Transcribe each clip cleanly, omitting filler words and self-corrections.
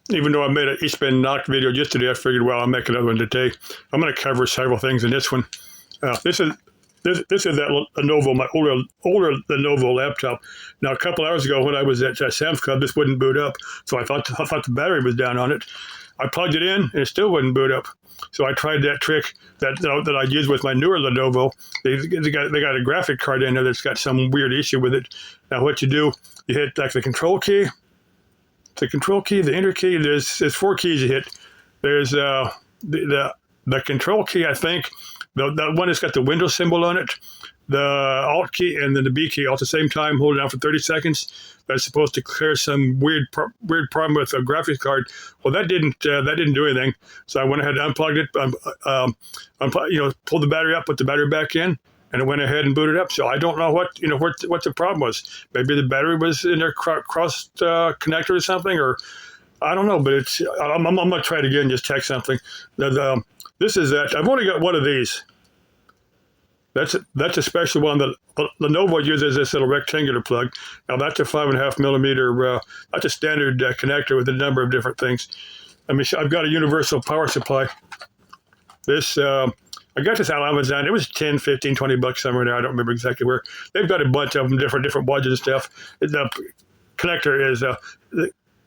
even though I made an Eastman Knock video yesterday, I figured, well, I'll make another one today. I'm going to cover several things in this one. This is that Lenovo, my older Lenovo laptop. Now, a couple hours ago when I was at Sam's Club, this wouldn't boot up, so I thought the battery was down on it. I plugged it in, and it still wouldn't boot up. So I tried that trick that I use with my newer Lenovo. They got a graphic card in there that's got some weird issue with it. Now, what you do, you hit like the control key, the enter key. There's 4 keys you hit. There's the control key, I think. The one that's got the Windows symbol on it, the Alt key, and then the B key all at the same time. Hold it down for 30 seconds. That's supposed to clear some weird problem with a graphics card. Well, that didn't do anything. So I went ahead and unplugged it, pulled the battery up, put the battery back in, and it went ahead and booted up. So I don't know what the problem was. Maybe the battery was in their cross connector or something, or I don't know. But I'm gonna try it again. Just check something. This is that. I've only got one of these. That's a special one that Lenovo uses, this little rectangular plug. Now that's a 5.5 millimeter. That's a standard connector with a number of different things. I mean, I've got a universal power supply. This I got this on Amazon. It was 10, 15, 20 bucks somewhere there. I don't remember exactly where. They've got a bunch of them, different watches and stuff. The connector is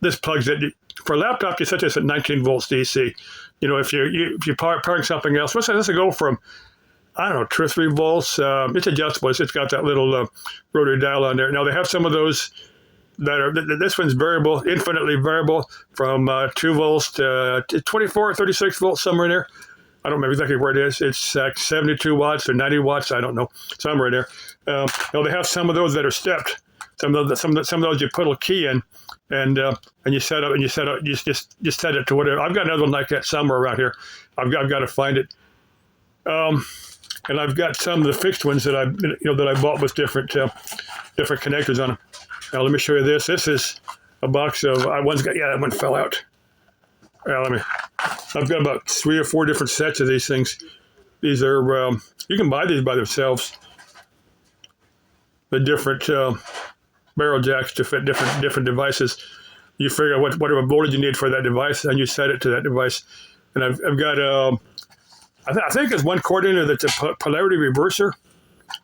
this plugs it for a laptop. You set this at 19 volts DC. If you're powering something else, let's go from, I don't know, 2 or 3 volts. It's adjustable. It's got that little rotary dial on there. Now they have some of those that are. This one's variable, infinitely variable, from 2 volts to 24 or 36 volts, somewhere in there. I don't remember exactly where it is. It's like 72 watts or 90 watts. I don't know, somewhere in there. Now they have some of those that are stepped. Some of those you put a key in, and you set up, you just set it to whatever. I've got another one like that somewhere around here. I've got to find it. And I've got some of the fixed ones that I bought with different connectors on them. Now let me show you this. This is a box of that one fell out. I've got about 3 or 4 different sets of these things. These are you can buy these by themselves. The different barrel jacks to fit different devices. You figure out whatever voltage you need for that device, and you set it to that device. And I've got I think there's one cord in there that's a polarity reverser.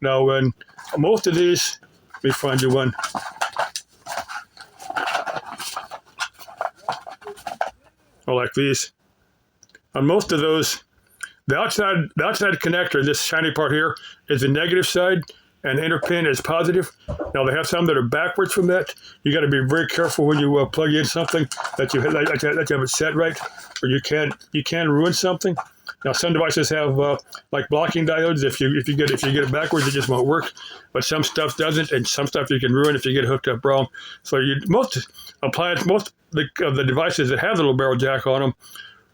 Now, when most of these, let me find you one. Oh, like these. On most of those, the outside connector, this shiny part here, is the negative side, and the inner pin is positive. Now, they have some that are backwards from that. You got to be very careful when you plug in something that you have it set right, or you can ruin something. Now, some devices have like blocking diodes. If you get it backwards, it just won't work. But some stuff doesn't, and some stuff you can ruin if you get hooked up wrong. So most of the devices that have the little barrel jack on them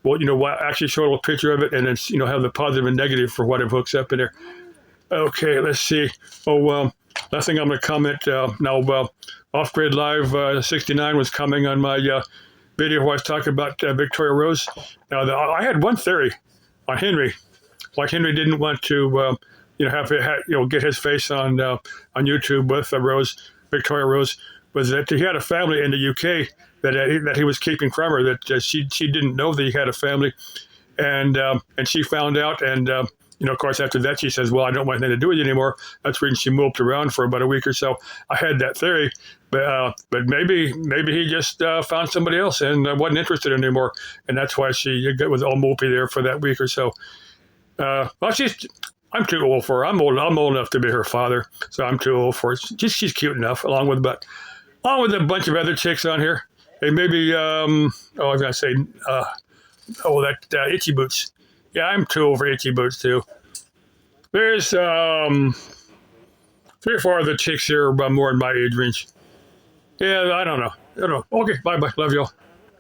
will actually show a little picture of it, and it's have the positive and negative for what it hooks up in there. Okay, let's see. Last thing I'm going to comment now. Off Grid Live 69 was coming on my video where I was talking about Victoria Rose. Now, I had one theory on Henry. Why Henry didn't want to, get his face on YouTube with Victoria Rose, was that he had a family in the UK that he was keeping from her. That she didn't know that he had a family, and she found out. And of course, after that, she says, "Well, I don't want anything to do with you anymore." That's when she moped around for about a week or so. I had that theory, but maybe he just found somebody else and wasn't interested anymore, and that's why she was all mopey there for that week or so. I'm too old for her. I'm old enough to be her father, so I'm too old for her. She's cute enough, along with a bunch of other chicks on here. Hey, maybe I was gonna say that Itchy Boots. Yeah, I'm too old for Itchy Boots too. There's 3 or 4 other chicks here about more in my age range. Yeah, I don't know. Okay, bye. Love y'all.